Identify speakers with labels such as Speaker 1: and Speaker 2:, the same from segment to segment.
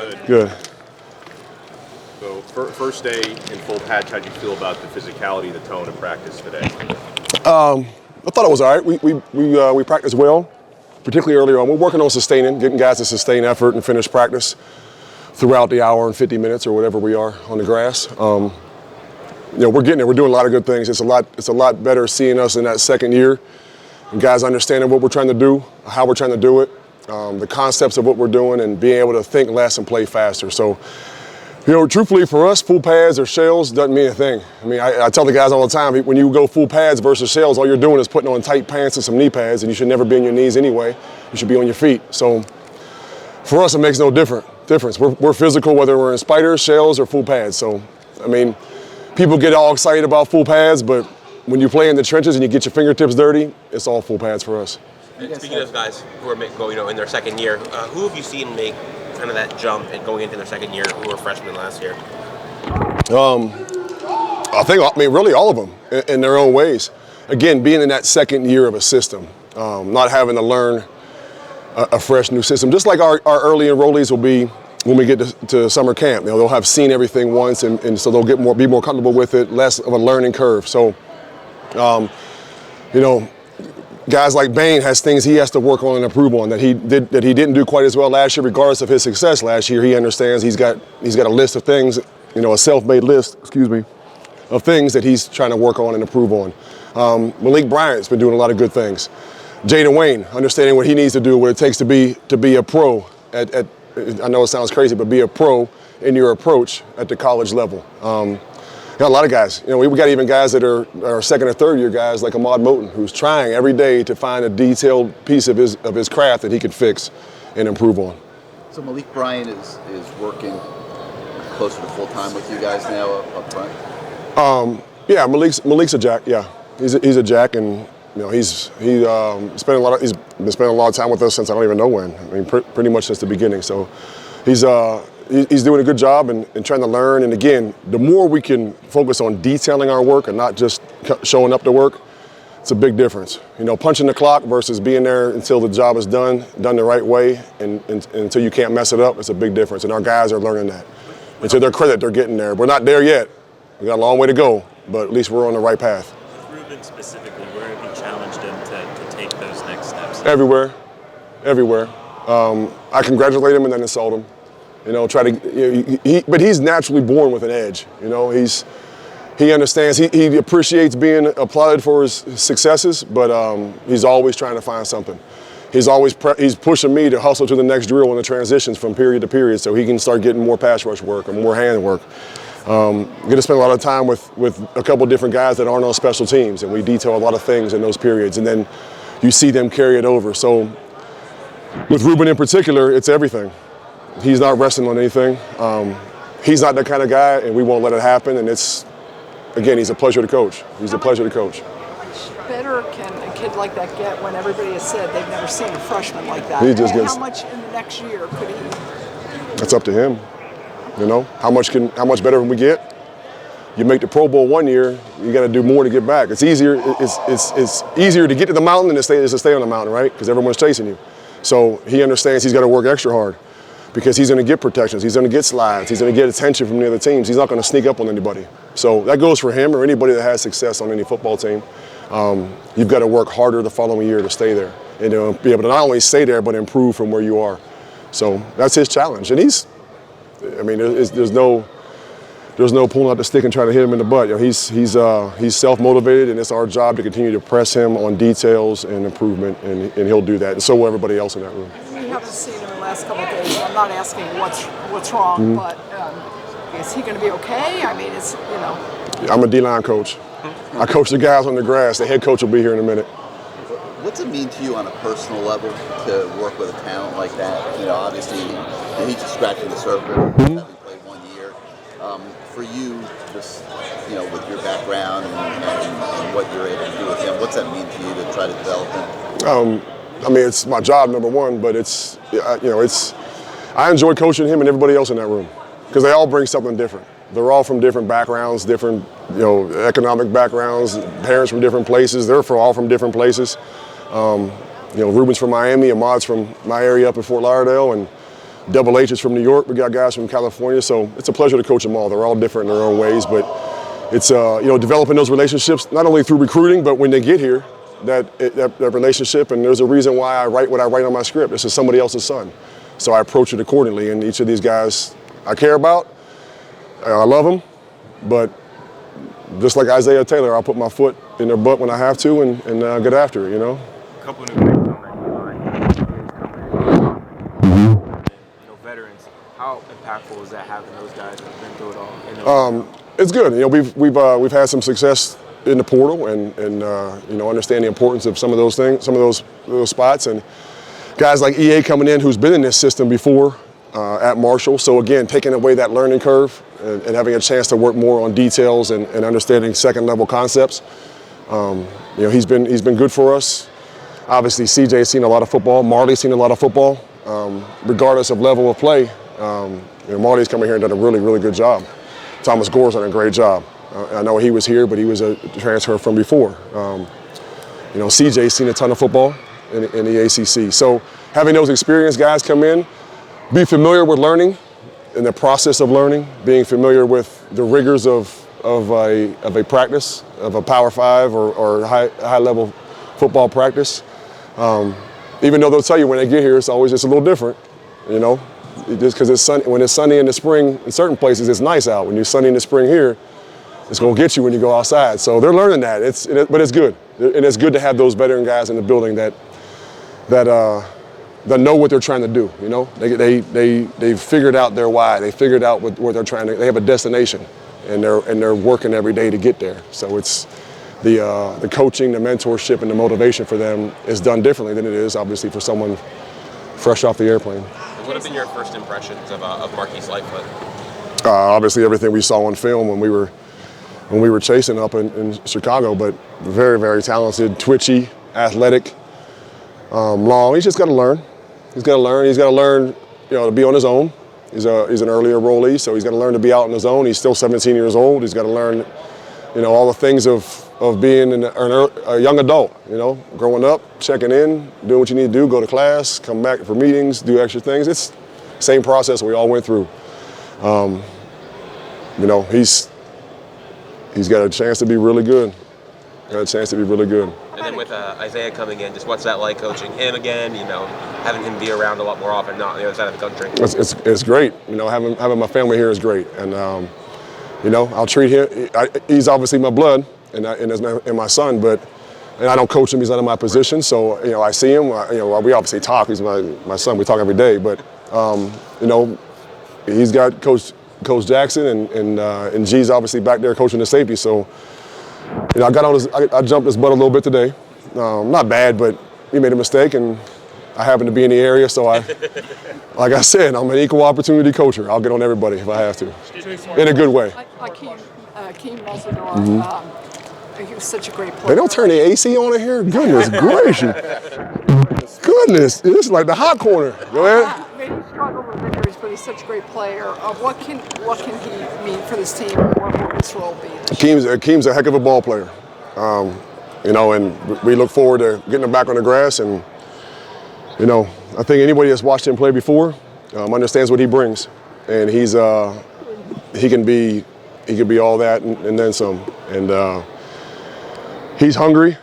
Speaker 1: Good.
Speaker 2: Good.
Speaker 1: So, first day in full patch, how'd you feel about the physicality, the tone of practice today?
Speaker 2: I thought it was all right. We practiced well, particularly early on. We're working on sustaining, getting guys to sustain effort and finish practice throughout the hour and 50 minutes or whatever we are on the grass. We're getting there. We're doing a lot of good things. It's a lot better seeing us in that second year and guys understanding what we're trying to do, how we're trying to do it, the concepts of what we're doing, and being able to think less and play faster. So, truthfully for us, full pads or shells doesn't mean a thing. I mean, I tell the guys all the time, when you go full pads versus shells, all you're doing is putting on tight pants and some knee pads, and you should never be on your knees anyway. You should be on your feet. So for us, it makes no difference. We're physical whether we're in spiders, shells, or full pads. So, I mean, people get all excited about full pads, but when you play in the trenches and you get your fingertips dirty, it's all full pads for us.
Speaker 3: Speaking of guys who are in their second year, who have you seen make kind of that jump and going into their second year who were freshmen last year?
Speaker 2: Really all of them in their own ways. Again, being in that second year of a system, not having to learn a fresh new system. Just like our early enrollees will be when we get to summer camp. They'll have seen everything once, and so they'll be more comfortable with it, less of a learning curve. So, guys like Bain has things he has to work on and improve on that he didn't do quite as well last year, regardless of his success last year. He understands he's got a list of things, a self-made list, of things that he's trying to work on and improve on. Malik Bryant's been doing a lot of good things. Jaden Wayne, understanding what he needs to do, what it takes to be a pro at I know it sounds crazy, but be a pro in your approach at the college level. Got a lot of guys. We got even guys that are second or third year guys like Ahmad Moten, who's trying every day to find a detailed piece of his craft that he could fix and improve on.
Speaker 4: So Malik Bryant is working closer to full time with you guys now up front.
Speaker 2: Yeah, Malik's a jack. Yeah, he's a jack, and he's been spending a lot of time with us since I don't even know when. I mean, pretty much since the beginning. So he's doing a good job and trying to learn. And again, the more we can focus on detailing our work and not just showing up to work, it's a big difference. Punching the clock versus being there until the job is done the right way, and until you can't mess it up, it's a big difference. And our guys are learning that. And to their credit, they're getting there. We're not there yet. We got a long way to go, but at least we're on the right path.
Speaker 5: With Ruben specifically, where have you challenged him to take those next steps?
Speaker 2: Everywhere. I congratulate him and then insult him. But he's naturally born with an edge. He understands. He appreciates being applauded for his successes, but he's always trying to find something. He's pushing me to hustle to the next drill in the transitions from period to period, so he can start getting more pass rush work or more hand work. Get to spend a lot of time with a couple different guys that aren't on special teams, and we detail a lot of things in those periods, and then you see them carry it over. So with Ruben in particular, it's everything. He's not resting on anything. He's not that kind of guy, and we won't let it happen. And he's a pleasure to coach. He's a pleasure to coach.
Speaker 6: How much better can a kid like that get when everybody has said they've never seen a freshman like that? How much in the next year could he?
Speaker 2: That's up to him. How much better can we get? You make the Pro Bowl one year, you got to do more to get back. It's easier. It's easier to get to the mountain than to stay on the mountain, right? Because everyone's chasing you. So he understands he's got to work extra hard, because he's going to get protections, he's going to get slides, he's going to get attention from the other teams. He's not going to sneak up on anybody. So that goes for him or anybody that has success on any football team. You've got to work harder the following year to stay there and be able to not only stay there but improve from where you are. So that's his challenge, and there's no pulling out the stick and trying to hit him in the butt. He's self-motivated, and it's our job to continue to press him on details and improvement, and he'll do that, and so will everybody else in that room.
Speaker 6: We haven't seen him in the last couple of days. I'm not asking what's wrong, but is he going to be okay? I mean,
Speaker 2: I'm a D-line coach. I coach the guys on the grass. The head coach will be here in a minute.
Speaker 4: What's it mean to you on a personal level to work with a talent like that? Obviously, he's just scratching the surface, having played 1 year. For you, just with your background and what you're able to do with him, what's that mean to you to try to develop him?
Speaker 2: It's my job, number one, but I enjoy coaching him and everybody else in that room because they all bring something different. They're all from different backgrounds, different economic backgrounds, parents from different places. They're all from different places. Ruben's from Miami, Ahmad's from my area up in Fort Lauderdale, and Double H is from New York. We got guys from California. So it's a pleasure to coach them all. They're all different in their own ways, but it's developing those relationships not only through recruiting, but when they get here, that relationship. And there's a reason why I write what I write on my script. This is somebody else's son, so I approach it accordingly. And each of these guys I care about. I love them, but just like Isaiah Taylor, I'll put my foot in their butt when I have to and get after it.
Speaker 5: A couple of new guys on that line. Veterans. How impactful is that having those guys that have been through it all?
Speaker 2: It's good. We've had some success in the portal and understand the importance of some of those things, some of those spots, and guys like EA coming in who's been in this system before at Marshall. So again, taking away that learning curve and having a chance to work more on details and understanding second level concepts. He's been good for us. Obviously, CJ's seen a lot of football. Marley's seen a lot of football. Regardless of level of play, Marley's come in here and done a really, really good job. Thomas Gore's done a great job. I know he was here, but he was a transfer from before. CJ's seen a ton of football in the ACC. So having those experienced guys come in, be familiar with learning and the process of learning, being familiar with the rigors of a practice, of a Power 5 or high level football practice. Even though they'll tell you when they get here, it's always just a little different, just because it's sunny. When it's sunny in the spring, in certain places, it's nice out. When you're sunny in the spring here, it's going to get you when you go outside. So they're learning that. But it's good, and it's good to have those veteran guys in the building that know what they're trying to do. They've figured out their why. They figured out what they're trying to. They have a destination, and they're working every day to get there. So it's the coaching, the mentorship, and the motivation for them is done differently than it is obviously for someone fresh off the airplane.
Speaker 3: What have been your first impressions of Marquise Lightfoot?
Speaker 2: Obviously, everything we saw on film when we were chasing up in Chicago, but very, very talented, twitchy, athletic, long. He's just got to learn. He's got to learn, to be on his own. He's an earlier enrollee, so he's got to learn to be out on his own. He's still 17 years old. He's got to learn, all the things of being a young adult, growing up, checking in, doing what you need to do, go to class, come back for meetings, do extra things. It's the same process we all went through. He's got a chance to be really good. And
Speaker 3: then with Isaiah coming in, just what's that like coaching him again? Having him be around a lot more often, not on the other side of the country.
Speaker 2: It's great. Having my family here is great, and I'll treat him. He's obviously my blood and my son, but I don't coach him. He's not in my position, so I see him. We obviously talk. He's my son. We talk every day, but he's got Coach Jackson and G's obviously back there coaching the safety. So I jumped his butt a little bit today. Not bad, but he made a mistake, and I happened to be in the area, so like I said, I'm an equal opportunity coacher. I'll get on everybody if I have to, in a good way.
Speaker 6: Akeem Mesidor, he was such a great player.
Speaker 2: They don't turn the AC on in here? Goodness gracious. Goodness, this is like the hot corner. Go ahead.
Speaker 6: Maybe he struggled with injuries, but he's such a great player. What can he mean for this team? What will his role be?
Speaker 2: Akeem's a heck of a ball player. And we look forward to getting him back on the grass. And, I think anybody that's watched him play before understands what he brings. And he can be all that and then some. And he's hungry,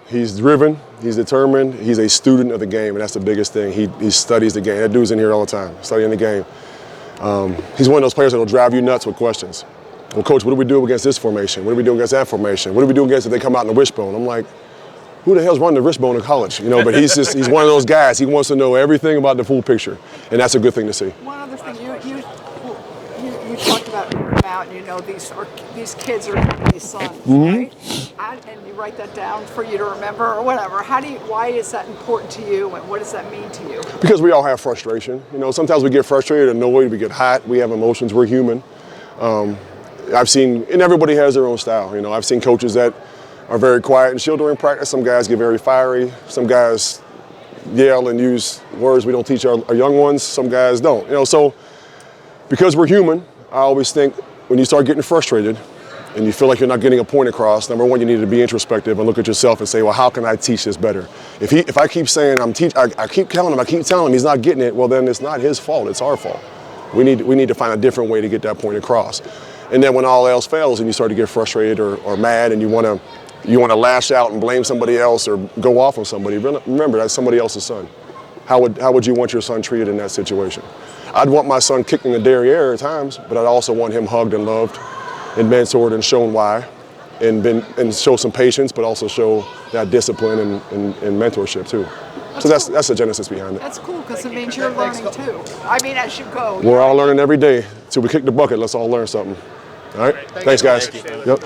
Speaker 2: he's driven, he's determined, he's a student of the game, and that's the biggest thing. He studies the game. That dude's in here all the time, studying the game. He's one of those players that will drive you nuts with questions. Well, Coach, what do we do against this formation? What do we do against that formation? What do we do against if they come out in the wishbone? I'm like, who the hell's running the wishbone in college? But he's one of those guys. He wants to know everything about the full picture, and that's a good thing to see.
Speaker 6: One other thing, you talked about when you come out, and these kids are these sons, right? And you write that down for you to remember or whatever. Why is that important to you, and what does that mean to you?
Speaker 2: Because we all have frustration. Sometimes we get frustrated, annoyed, we get hot. We have emotions. We're human. I've seen, and everybody has their own style. I've seen coaches that are very quiet and chill during practice. Some guys get very fiery. Some guys yell and use words we don't teach our young ones. Some guys don't. So because we're human, I always think when you start getting frustrated and you feel like you're not getting a point across, number one, you need to be introspective and look at yourself and say, well, how can I teach this better? If I keep saying I keep telling him he's not getting it, well, then it's not his fault, it's our fault. We need to find a different way to get that point across. And then when all else fails and you start to get frustrated or mad and you want to lash out and blame somebody else or go off on somebody, remember that's somebody else's son. How would you want your son treated in that situation? I'd want my son kicked in the derriere at times, but I'd also want him hugged and loved and mentored and shown why and show some patience, but also show that discipline and mentorship too. So that's the genesis behind it.
Speaker 6: That's cool because it means you're learning too. I mean, as you go.
Speaker 2: We're all learning every day. Till we kick the bucket, let's all learn something. All right? Thanks, guys. Yep.